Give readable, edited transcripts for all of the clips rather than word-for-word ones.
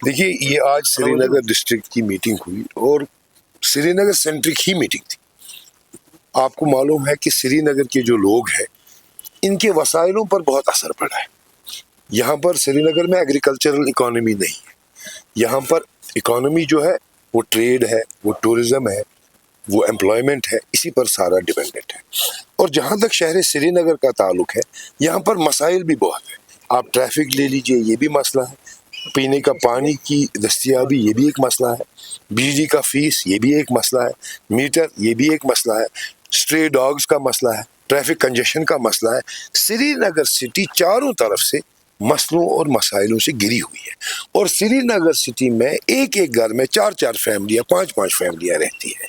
دیکھیے یہ آج سری نگر ڈسٹرکٹ کی میٹنگ ہوئی اور سری نگر سینٹرک ہی میٹنگ تھی. آپ کو معلوم ہے کہ سری نگر کے جو لوگ ہیں ان کے وسائلوں پر بہت اثر پڑا ہے. یہاں پر سری نگر میں ایگریکلچرل اکانومی نہیں ہے. یہاں پر اکانومی جو ہے وہ ٹریڈ ہے، وہ ٹورزم ہے، وہ امپلائمنٹ ہے، اسی پر سارا ڈیپینڈنٹ ہے. اور جہاں تک شہر سری نگر کا تعلق ہے یہاں پر مسائل بھی بہت ہیں. آپ ٹریفک لے لیجئے، یہ بھی مسئلہ ہے. پینے کا پانی کی دستیابی یہ بھی ایک مسئلہ ہے. بجلی کا فیس یہ بھی ایک مسئلہ ہے. میٹر یہ بھی ایک مسئلہ ہے. اسٹرے ڈاگز کا مسئلہ ہے. ٹریفک کنجیشن کا مسئلہ ہے. سری نگر سٹی چاروں طرف سے مسئلوں اور مسائلوں سے گری ہوئی ہے. اور سری نگر سٹی میں ایک ایک گھر میں 4 فیملیاں، 5 فیملیاں رہتی ہیں.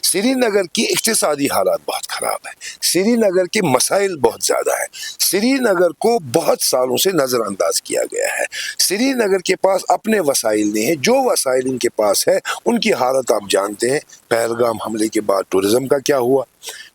سری نگر کی اقتصادی حالات بہت خراب ہے. سری نگر کے مسائل بہت زیادہ ہیں. سری نگر کو بہت سالوں سے نظر انداز کیا گیا ہے. سری نگر کے پاس اپنے وسائل نہیں ہیں. جو وسائل ان کے پاس ہے ان کی حالت آپ جانتے ہیں. پہلگام حملے کے بعد ٹورزم کا کیا ہوا،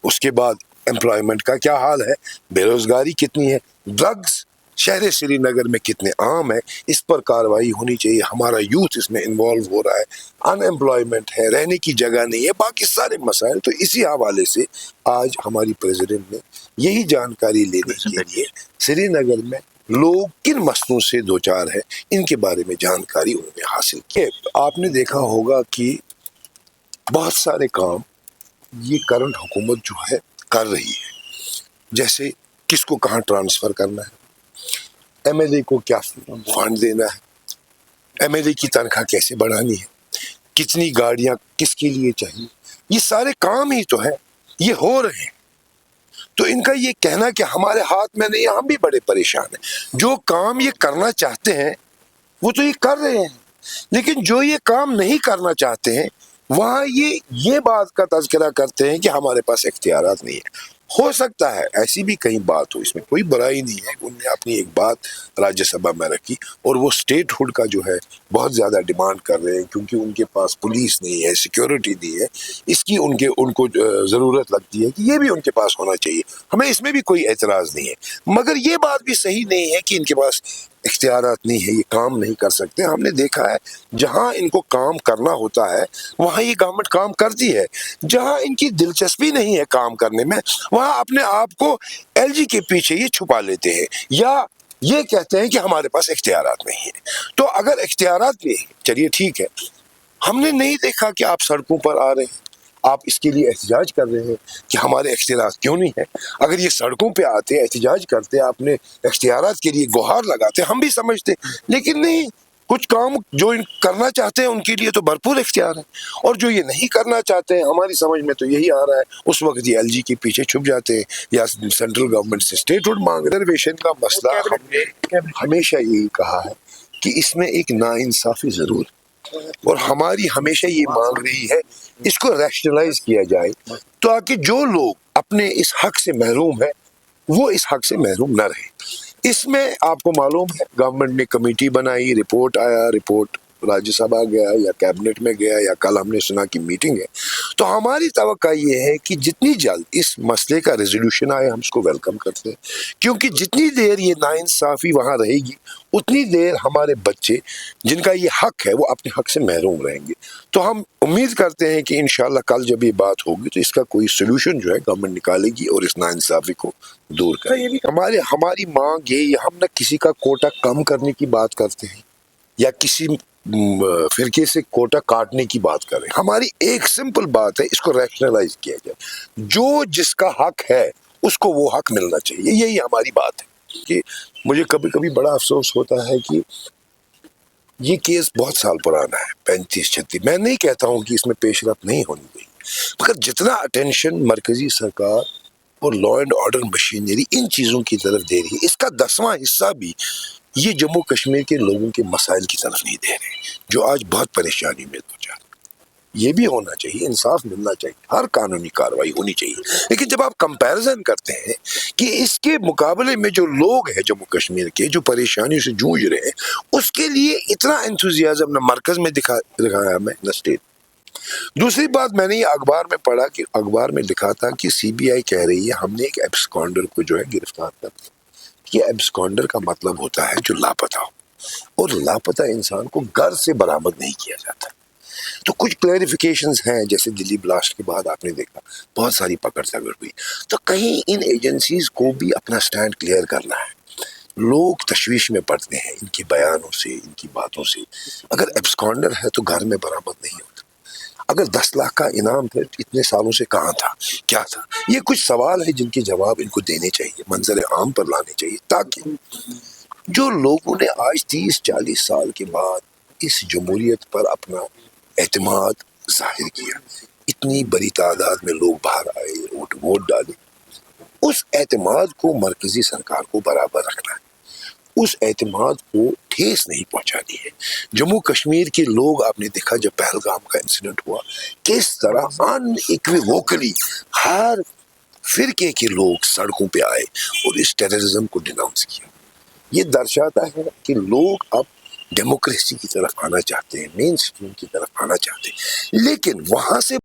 اس کے بعد امپلائمنٹ کا کیا حال ہے، بے روزگاری کتنی ہے، ڈرگز شہر سری نگر میں کتنے عام ہے، اس پر کاروائی ہونی چاہیے. ہمارا یوتھ اس میں انوالو ہو رہا ہے. ان امپلائمنٹ ہے، رہنے کی جگہ نہیں ہے، باقی سارے مسائل. تو اسی حوالے سے آج ہماری پریزیڈنٹ نے یہی جانکاری لینے کے لیے سری نگر میں لوگ کن مسئلوں سے دوچار ہے ان کے بارے میں جانکاری انہوں نے حاصل کی. آپ نے دیکھا ہوگا کہ بہت سارے کام یہ کرنٹ حکومت جو ہے کر رہی ہے، جیسے کس کو کہاں ٹرانسفر کرنا ہے، ایم ایل اے کو کیا فنڈ دینا ہے، ایم ایل اے کی تنخواہ کیسے بڑھانی ہے، کتنی گاڑیاں کس کے لیے چاہیے. یہ سارے کام ہی تو ہے، یہ ہو رہے ہیں. تو ان کا یہ کہنا کہ ہمارے ہاتھ میں نہیں، ہم بھی بڑے پریشان ہیں. جو کام یہ کرنا چاہتے ہیں وہ تو یہ کر رہے ہیں، لیکن جو یہ کام نہیں کرنا چاہتے ہیں وہاں یہ بات کا تذکرہ کرتے ہیں کہ ہمارے پاس اختیارات نہیں ہے. ہو سکتا ہے ایسی بھی کہیں بات ہو، اس میں کوئی برائی نہیں ہے. انہوں نے اپنی ایک بات راجیہ سبھا میں رکھی اور وہ اسٹیٹ ہوڈ کا جو ہے بہت زیادہ ڈیمانڈ کر رہے ہیں، کیونکہ ان کے پاس پولیس نہیں ہے، سیکیورٹی نہیں ہے. اس کی ان کو ضرورت لگتی ہے کہ یہ بھی ان کے پاس ہونا چاہیے. ہمیں اس میں بھی کوئی اعتراض نہیں ہے، مگر یہ بات بھی صحیح نہیں ہے کہ ان کے پاس اختیارات نہیں ہے، یہ کام نہیں کر سکتے. ہم نے دیکھا ہے جہاں ان کو کام کرنا ہوتا ہے وہاں یہ گورنمنٹ کام کرتی ہے. جہاں ان کی دلچسپی نہیں ہے کام کرنے میں وہاں اپنے آپ کو ایل جی کے پیچھے یہ چھپا لیتے ہیں یا یہ کہتے ہیں کہ ہمارے پاس اختیارات نہیں ہیں. تو اگر اختیارات بھی ہیں چلیے ٹھیک ہے، ہم نے نہیں دیکھا کہ آپ سڑکوں پر آ رہے ہیں، آپ اس کے لیے احتجاج کر رہے ہیں کہ ہمارے اختیارات کیوں نہیں ہیں. اگر یہ سڑکوں پہ آتے احتجاج کرتے اپنے اختیارات کے لیے گہار لگاتے ہم بھی سمجھتے، لیکن نہیں. کچھ کام جو کرنا چاہتے ہیں ان کے لیے تو بھرپور اختیار ہے، اور جو یہ نہیں کرنا چاہتے ہیں ہماری سمجھ میں تو یہی آ رہا ہے اس وقت یہ ایل جی کے پیچھے چھپ جاتے ہیں یا سینٹرل گورنمنٹ سے اسٹیٹ ہوڈ مانگ. ریزرویشن کا مسئلہ ہم نے ہمیشہ یہی کہا ہے کہ اس میں ایک ناانصافی ضرور، اور ہماری ہمیشہ یہ مانگ رہی ہے اس کو ریشنلائز کیا جائے تاکہ جو لوگ اپنے اس حق سے محروم ہیں وہ اس حق سے محروم نہ رہیں. اس میں آپ کو معلوم ہے گورنمنٹ نے کمیٹی بنائی، رپورٹ آیا، رپورٹ راجیہ سبھا گیا یا کیبنٹ میں گیا یا کل ہم نے سنا کہ میٹنگ ہے. تو ہماری توقع یہ ہے کہ جتنی جلد اس مسئلے کا ریزولوشن آئے ہم اس کو ویلکم کرتے ہیں، کیونکہ جتنی دیر یہ ناانصافی وہاں رہے گی اتنی دیر ہمارے بچے جن کا یہ حق ہے وہ اپنے حق سے محروم رہیں گے. تو ہم امید کرتے ہیں کہ انشاءاللہ کل جب یہ بات ہوگی تو اس کا کوئی سلوشن جو ہے گورنمنٹ نکالے گی اور اس ناانصافی کو دور کرے گی. ہماری مانگ یہ ہم نہ کسی کا کوٹا کم کرنے کی بات کرتے ہیں یا کسی فرقے سے کوٹا کاٹنے کی بات کر رہے ہیں. ہماری ایک سمپل بات ہے، اس کو ریشنلائز کیا جائے. جو جس کا حق ہے اس کو وہ حق ملنا چاہیے، یہی ہماری بات ہے. کہ مجھے کبھی کبھی بڑا افسوس ہوتا ہے کہ یہ کیس بہت سال پرانا ہے، 35-36. میں نہیں کہتا ہوں کہ اس میں پیش رفت نہیں ہونی چاہیے، مگر جتنا اٹینشن مرکزی سرکار اور لا اینڈ آرڈر مشینری ان چیزوں کی طرف دے رہی ہے، اس کا 10واں حصہ بھی یہ جموں کشمیر کے لوگوں کے مسائل کی طرف نہیں دے رہے جو آج بہت پریشانی میں دو چار. یہ بھی ہونا چاہیے، انصاف ملنا چاہیے، ہر قانونی کاروائی ہونی چاہیے. لیکن جب آپ کمپیرزن کرتے ہیں کہ اس کے مقابلے میں جو لوگ ہیں جموں کشمیر کے جو پریشانیوں سے جوجھ رہے ہیں اس کے لیے اتنا انتھوزیازم نہ مرکز میں دکھایا میں نہ اسٹیٹ. دوسری بات میں نے یہ اخبار میں پڑھا کہ اخبار میں لکھا تھا کہ سی بی آئی کہہ رہی ہے ہم نے ایک ایبسکانڈر کو جو ہے گرفتار کر دیا. یہ ایبسکانڈر کا مطلب ہوتا ہے جو لاپتہ ہو. اور لاپتہ انسان کو گھر سے برآمد نہیں کیا جاتا. تو کچھ کلیریفیکیشنز ہیں، جیسے دلی بلاسٹ کے بعد آپ نے دیکھا بہت ساری پکڑ جھگڑ ہوئی. تو کہیں ان ایجنسیز کو بھی اپنا سٹینڈ کلیئر کرنا ہے. لوگ تشویش میں پڑتے ہیں ان کے بیانوں سے، ان کی باتوں سے. اگر ایبسکانڈر ہے تو گھر میں برآمد نہیں ہوتا. اگر 10 لاکھ کا انعام تھا اتنے سالوں سے کہاں تھا، کیا تھا؟ یہ کچھ سوال ہے جن کے جواب ان کو دینے چاہیے، منظر عام پر لانے چاہیے، تاکہ جو لوگوں نے آج 30-40 سال کے بعد اس جمہوریت پر اپنا اعتماد ظاہر کیا، اتنی بڑی تعداد میں لوگ باہر آئے، ووٹ ڈالے، اس اعتماد کو مرکزی سرکار کو برابر رکھنا ہے. اس اعتماد کو ٹھیس نہیں پہنچانی ہے. جموں کشمیر کے لوگ آپ نے دیکھا جب پہلگام کا انسیڈنٹ ہوا، کس طرح ان ایکویوکلی ہر فرقے کے لوگ سڑکوں پہ آئے اور اس ٹیررزم کو ڈیناؤنس کیا. یہ درشاتا ہے کہ لوگ اب ڈیموکریسی کی طرف آنا چاہتے ہیں، مین اسٹریم کی طرف آنا چاہتے ہیں، لیکن وہاں سے